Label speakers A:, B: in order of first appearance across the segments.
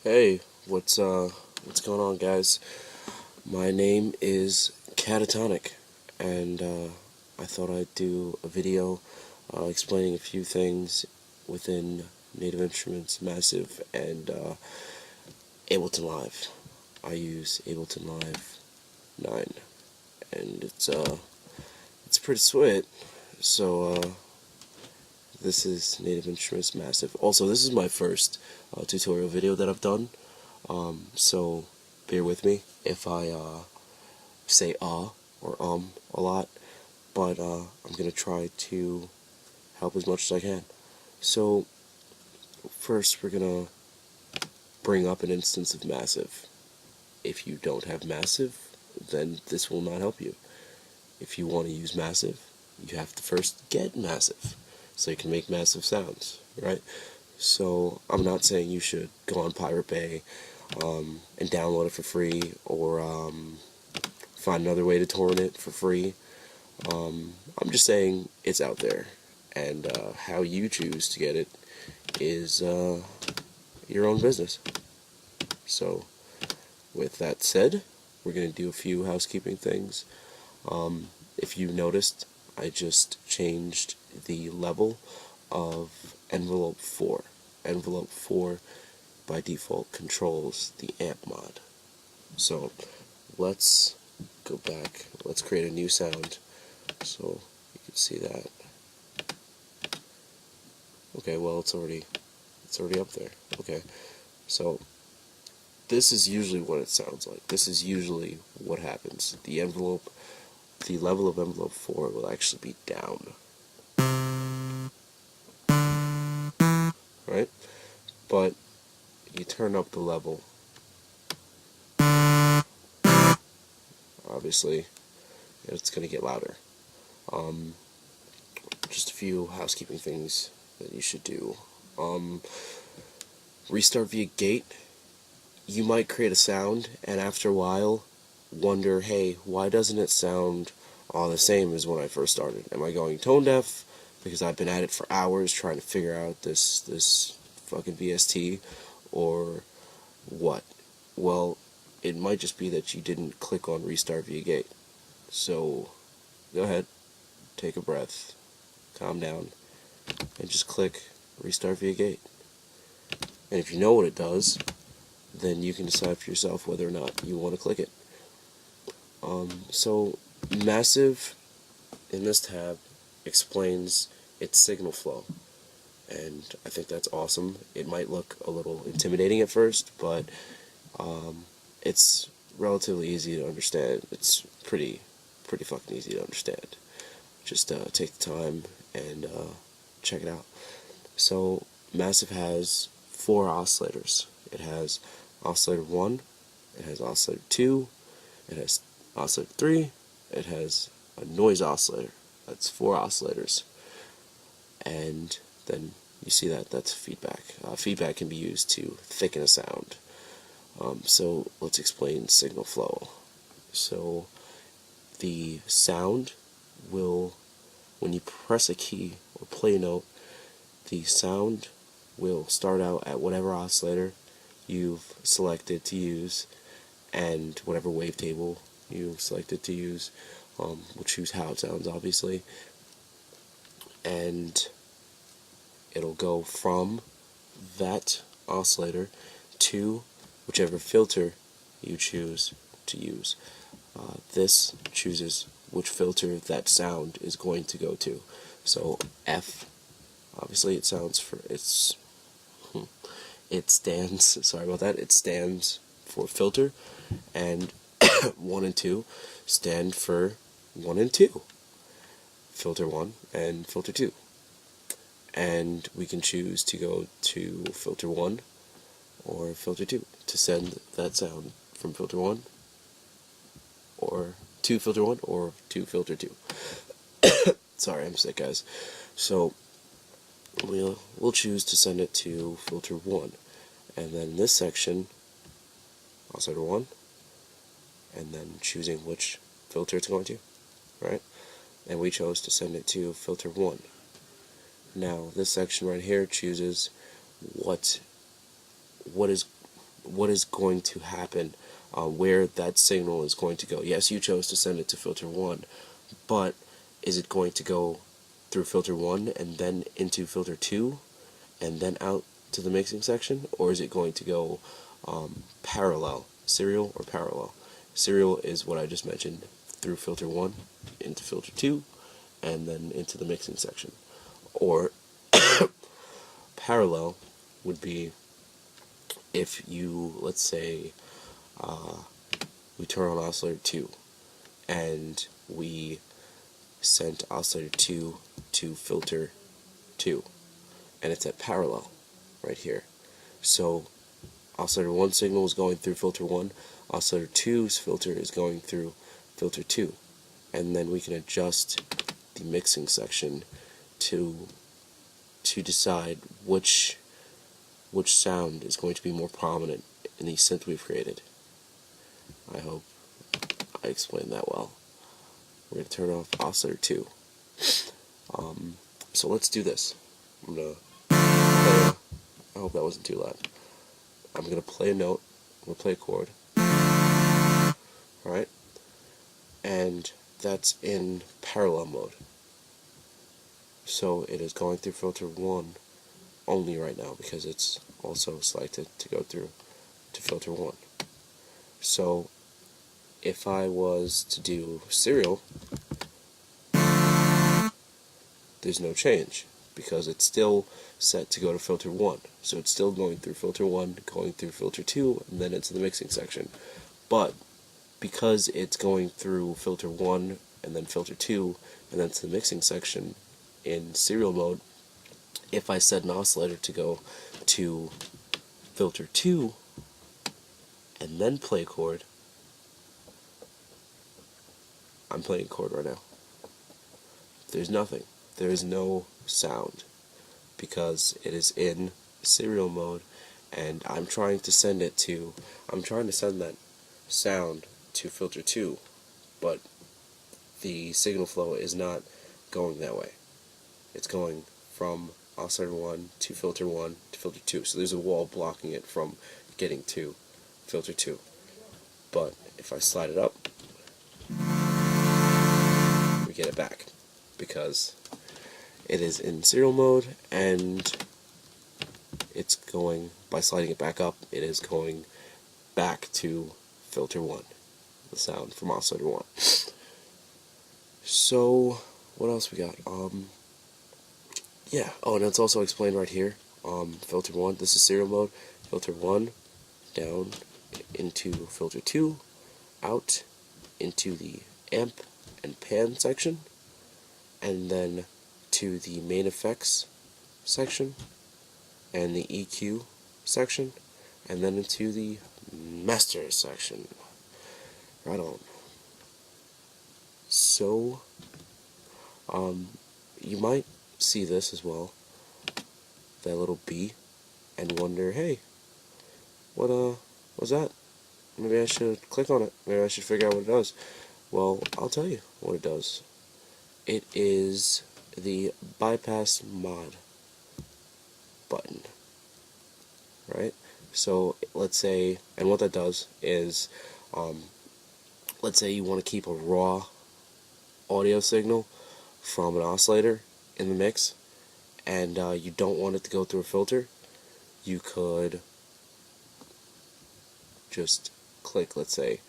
A: Hey, what's going on, guys? My name is Catatonic, and I thought I'd do a video explaining a few things within Native Instruments Massive and Ableton Live. I use Ableton Live 9, and it's pretty sweet. So this is Native Instruments Massive. Also, this is my first tutorial video that I've done. So bear with me if I say or a lot, but I'm gonna try to help as much as I can. So first we're gonna bring up an instance of Massive. If you don't have Massive, then this will not help you. If you want to use Massive, you have to first get Massive so you can make massive sounds, right? So I'm not saying you should go on Pirate Bay and download it for free, or find another way to torrent it for free. I'm just saying it's out there, and how you choose to get it is your own business. So with that said, we're going to do a few housekeeping things. If you noticed, I just changed the level of envelope 4. Envelope 4 by default controls the amp mod. So let's go back, let's create a new sound so you can see that. Okay, well it's already up there. Okay, so this is usually what it sounds like. This is usually what happens. The level of envelope 4 will actually be down, right? But you turn up the level, obviously it's going to get louder. Just a few housekeeping things that you should do. Restart via gate. You might create a sound, and after a while wonder, hey, why doesn't it sound all the same as when I first started? Am I going tone deaf because I've been at it for hours trying to figure out this fucking VST, or what? Well, it might just be that you didn't click on restart via gate. So go ahead, take a breath, calm down, and just click restart via gate. And if you know what it does, then you can decide for yourself whether or not you want to click it. So Massive in this tab explains its signal flow, and I think that's awesome. It might look a little intimidating at first, but it's relatively easy to understand. It's pretty fucking easy to understand. Just take the time and check it out. So Massive has 4 oscillators. It has oscillator 1, it has oscillator 2, it has oscillator 3, it has a noise oscillator. That's 4 oscillators. And then you see that's feedback. Feedback can be used to thicken a sound. So let's explain signal flow. So the sound will, when you press a key or play a note, the sound will start out at whatever oscillator you've selected to use, and whatever wavetable you selected to use. We'll choose how it sounds, obviously, and it'll go from that oscillator to whichever filter you choose to use. This chooses which filter that sound is going to go to. So F, obviously it stands, sorry about that, it stands for filter, and 1 and 2 stand for 1 and 2. Filter 1 and filter 2. And we can choose to go to filter 1 or filter 2 to send that sound from filter 1 or to filter 1 or to filter 2. Sorry, I'm sick, guys. So we'll choose to send it to filter 1, and then in this section, oscillator 1, and then choosing which filter it's going to, right? And we chose to send it to filter 1. Now this section right here chooses what is what is going to happen, where that signal is going to go. Yes, you chose to send it to filter 1, but is it going to go through filter 1 and then into filter 2 and then out to the mixing section, or is it going to go parallel, serial or parallel? Serial is what I just mentioned, through filter 1 into filter 2 and then into the mixing section. Or parallel would be if you, let's say, we turn on oscillator 2 and we sent oscillator 2 to filter 2, and it's at parallel right here. So oscillator 1 signal is going through filter 1, oscillator 2's filter is going through filter 2, and then we can adjust the mixing section to decide which sound is going to be more prominent in the synth we've created. I hope I explained that well. We're going to turn off oscillator 2. So let's do this. I'm going to play I hope that wasn't too loud. I'm going to play a note. I'm going to play a chord. Alright? And that's in parallel mode. So it is going through filter 1 only right now because it's also selected to go through to filter 1. So if I was to do serial, there's no change because it's still set to go to filter 1. So it's still going through filter 1, going through filter 2, and then into the mixing section. But because it's going through filter 1 and then filter 2 and then to the mixing section in serial mode, if I set an oscillator to go to filter 2 and then play a chord, I'm playing a chord right now. There's nothing. There is no sound because it is in serial mode, and I'm trying to send that sound to filter 2, but the signal flow is not going that way. It's going from oscillator 1 to filter 1 to filter 2. So there's a wall blocking it from getting to filter 2. But if I slide it up, we get it back because it is in serial mode, and it's going, by sliding it back up, it is going back to filter 1, the sound from oscillator 1. So what else we got? Yeah, oh, and it's also explained right here. Filter 1, this is serial mode. Filter 1, down into filter 2, out into the amp and pan section, and then to the main effects section, and the EQ section, and then into the master section. Right on. So, you might see this as well, that little B, and wonder, hey, what was that? Maybe I should click on it. Maybe I should figure out what it does. Well, I'll tell you what it does. It is the bypass mod button, right? So let's say, and what that does is, let's say you want to keep a raw audio signal from an oscillator in the mix, and you don't want it to go through a filter. You could just click, let's say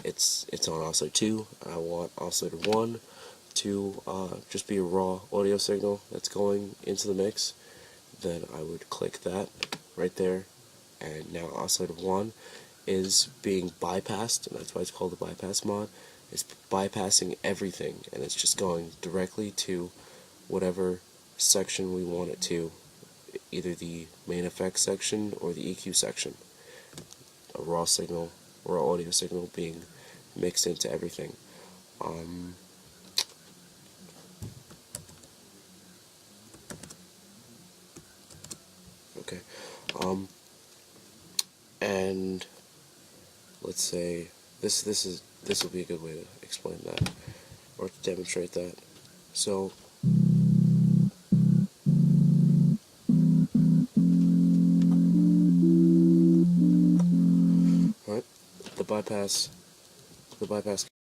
A: it's on oscillator 2, and I want oscillator 1 to just be a raw audio signal that's going into the mix. Then I would click that right there, and now oscillator 1 is being bypassed, and that's why it's called the bypass mod. It's bypassing everything, and it's just going directly to whatever section we want it to, either the main effects section or the EQ section. A raw signal, raw audio signal being mixed into everything. Okay. And let's say this will be a good way to explain that or to demonstrate that. So the bypass